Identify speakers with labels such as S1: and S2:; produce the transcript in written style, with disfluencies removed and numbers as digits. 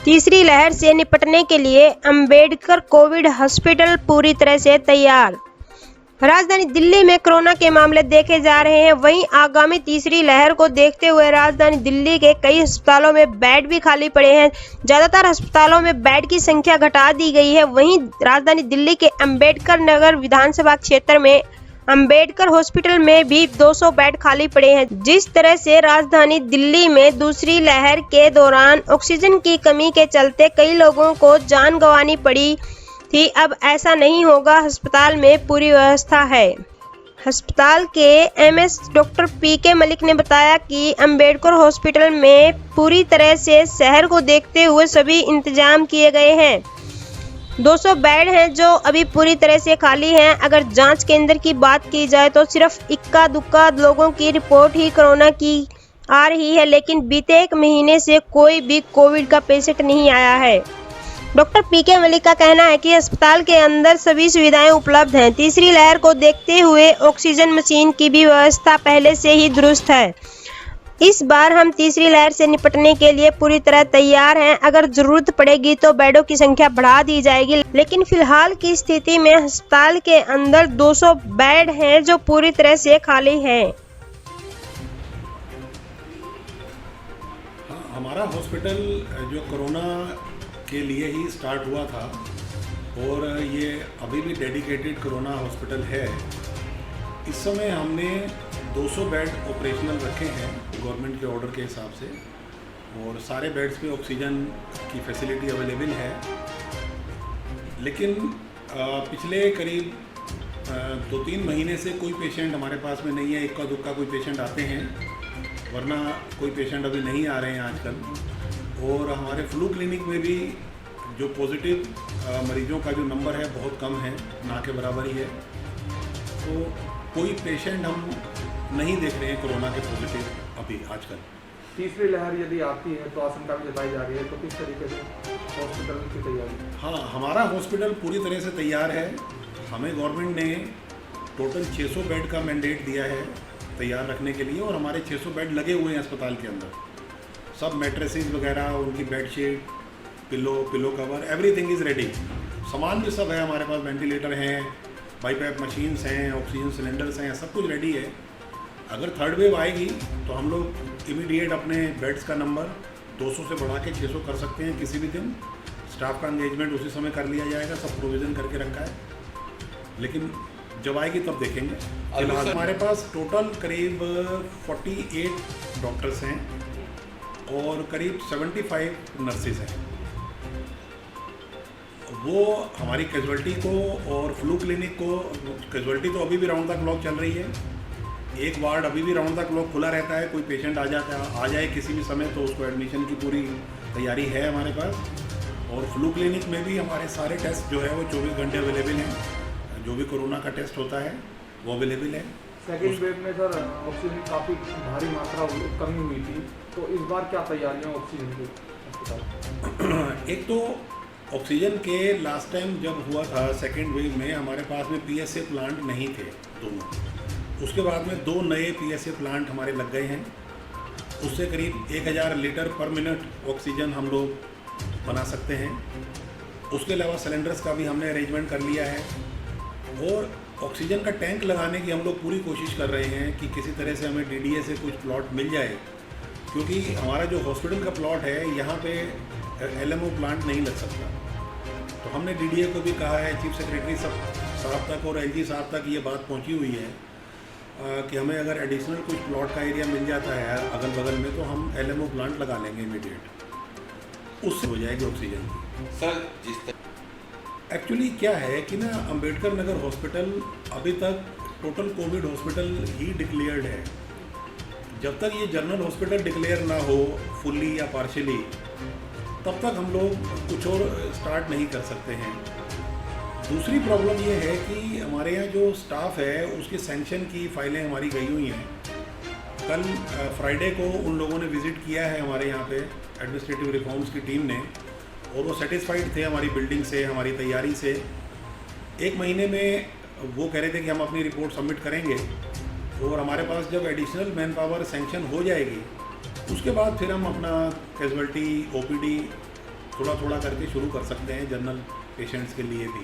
S1: तीसरी लहर से निपटने के लिए अंबेडकर कोविड हॉस्पिटल पूरी तरह से तैयार। राजधानी दिल्ली में कोरोना के मामले देखे जा रहे हैं। वहीं आगामी तीसरी लहर को देखते हुए राजधानी दिल्ली के कई अस्पतालों में बेड भी खाली पड़े हैं। ज्यादातर अस्पतालों में बेड की संख्या घटा दी गई है। वहीं राजधानी दिल्ली के अंबेडकर नगर विधानसभा क्षेत्र में अंबेडकर हॉस्पिटल में भी 200 बेड खाली पड़े हैं। जिस तरह से राजधानी दिल्ली में दूसरी लहर के दौरान ऑक्सीजन की कमी के चलते कई लोगों को जान गंवानी पड़ी थी, अब ऐसा नहीं होगा। अस्पताल में पूरी व्यवस्था है। अस्पताल के एमएस डॉक्टर पीके मलिक ने बताया कि अंबेडकर हॉस्पिटल में पूरी तरह से शहर को देखते हुए सभी इंतजाम किए गए हैं। 200 बेड हैं जो अभी पूरी तरह से खाली हैं। अगर जांच केंद्र की बात की जाए तो सिर्फ इक्का दुक्का लोगों की रिपोर्ट ही कोरोना की आ रही है, लेकिन बीते 1 महीने से कोई भी कोविड का पेशेंट नहीं आया है। डॉक्टर पीके मलिक का कहना है कि अस्पताल के अंदर सभी सुविधाएं उपलब्ध हैं। तीसरी लहर को देखते हुए ऑक्सीजन मशीन की भी व्यवस्था पहले से ही दुरुस्त है। इस बार हम तीसरी लहर से निपटने के लिए पूरी तरह तैयार हैं। अगर जरूरत पड़ेगी तो बेडों की संख्या बढ़ा दी जाएगी, लेकिन फिलहाल की स्थिति में अस्पताल के अंदर 200 बेड हैं जो पूरी तरह से खाली हैं।
S2: हमारा हॉस्पिटल जो कोरोना के लिए ही स्टार्ट हुआ था और ये अभी भी डेडिकेटेड कोरोना हॉस्पिटल है। इस समय हमने 200 बेड ऑपरेशनल रखे हैं गवर्नमेंट के ऑर्डर के हिसाब से, और सारे बेड्स पे ऑक्सीजन की फैसिलिटी अवेलेबल है। लेकिन पिछले करीब 2-3 महीने से कोई पेशेंट हमारे पास में नहीं है। इक्का दुक्का कोई पेशेंट आते हैं, वरना कोई पेशेंट अभी नहीं आ रहे हैं आजकल। और हमारे फ्लू क्लिनिक में भी जो पॉजिटिव मरीजों का जो नंबर है बहुत कम है, ना के बराबर ही है। तो कोई पेशेंट हम नहीं देख रहे हैं कोरोना के पॉजिटिव अभी आजकल।
S3: तीसरी लहर यदि आती है तो आशंका भी जताई जा रही है, तो किस तरीके से हॉस्पिटल की तैयारी?
S2: हाँ, हमारा हॉस्पिटल पूरी तरह से तैयार है। हमें गवर्नमेंट ने टोटल 600 बेड का मैंडेट दिया है तैयार रखने के लिए, और हमारे 600 बेड लगे हुए हैं अस्पताल के अंदर। सब मैट्रेसेस वगैरह, उनकी bedsheet, pillow cover, everything is ready. सामान भी सब है हमारे पास, वेंटिलेटर हैं, बाईपैप मशीन्स हैं, ऑक्सीजन सिलेंडर्स हैं, सब कुछ रेडी है। अगर थर्ड वेव आएगी तो हम लोग इमीडिएट अपने बेड्स का नंबर 200 से बढ़ा के 600 कर सकते हैं किसी भी दिन। स्टाफ का एंगेजमेंट उसी समय कर लिया जाएगा, सब प्रोविज़न करके रखा है। लेकिन जब आएगी तब देखेंगे। फिलहाल हमारे पास टोटल करीब 48 डॉक्टर्स हैं और करीब 75 नर्सेज हैं। वो हमारी कैजुअल्टी को और फ्लू क्लिनिक को, कैजुअल्टी तो अभी भी राउंड द क्लॉक चल रही है। एक वार्ड अभी भी राउंड द क्लॉक खुला रहता है। कोई पेशेंट आ जाए किसी भी समय तो उसको एडमिशन की पूरी तैयारी है हमारे पास। और फ्लू क्लिनिक में भी हमारे सारे टेस्ट जो है वो 24 घंटे अवेलेबल हैं। जो भी कोरोना का टेस्ट होता है वो अवेलेबल है।
S3: सेकेंड वेव में सर ऑक्सीजन की काफ़ी भारी मात्रा कमी हुई थी, तो इस बार क्या तैयारियाँ ऑक्सीजन की अस्पताल?
S2: एक तो ऑक्सीजन के लास्ट टाइम जब हुआ था सेकेंड वेव में, हमारे पास में PSA प्लांट नहीं थे दोनों। उसके बाद में 2 नए PSA प्लांट हमारे लग गए हैं। उससे करीब 1000 लीटर पर मिनट ऑक्सीजन हम लोग बना सकते हैं। उसके अलावा सिलेंडर्स का भी हमने अरेंजमेंट कर लिया है, और ऑक्सीजन का टैंक लगाने की हम लोग पूरी कोशिश कर रहे हैं कि किसी तरह से हमें DDA से कुछ प्लॉट मिल जाए, क्योंकि हमारा जो हॉस्पिटल का प्लॉट है यहाँ पे LMO प्लांट नहीं लग सकता। तो हमने DDA को भी कहा है, चीफ सेक्रेटरी साहब तक और LG साहब तक ये बात पहुँची हुई है कि हमें अगर एडिशनल कुछ प्लॉट का एरिया मिल जाता है अगल बगल में तो हम LMO प्लांट लगा लेंगे इमीडिएट, उससे हो जाएगी ऑक्सीजन की।
S4: सर
S2: एक्चुअली क्या है कि ना, अंबेडकर नगर हॉस्पिटल अभी तक टोटल कोविड हॉस्पिटल ही डिक्लेयर्ड है। जब तक ये जनरल हॉस्पिटल डिक्लेयर ना हो फुल्ली या पार्शियली, तब तक हम लोग कुछ और स्टार्ट नहीं कर सकते हैं। दूसरी प्रॉब्लम ये है कि हमारे यहाँ जो स्टाफ है उसकी सैंक्शन की फाइलें हमारी गई हुई हैं। कल फ्राइडे को उन लोगों ने विज़िट किया है हमारे यहाँ पे एडमिनिस्ट्रेटिव रिफॉर्म्स की टीम ने, और वो सेटिस्फाइड थे हमारी बिल्डिंग से, हमारी तैयारी से। 1 महीने में वो कह रहे थे कि हम अपनी रिपोर्ट सबमिट करेंगे, और हमारे पास जब एडिशनल मैन पावर सैंक्शन हो जाएगी उसके बाद फिर हम अपना कैजुअल्टी, OPD थोड़ा थोड़ा करके शुरू कर सकते हैं जनरल पेशेंट्स के लिए भी।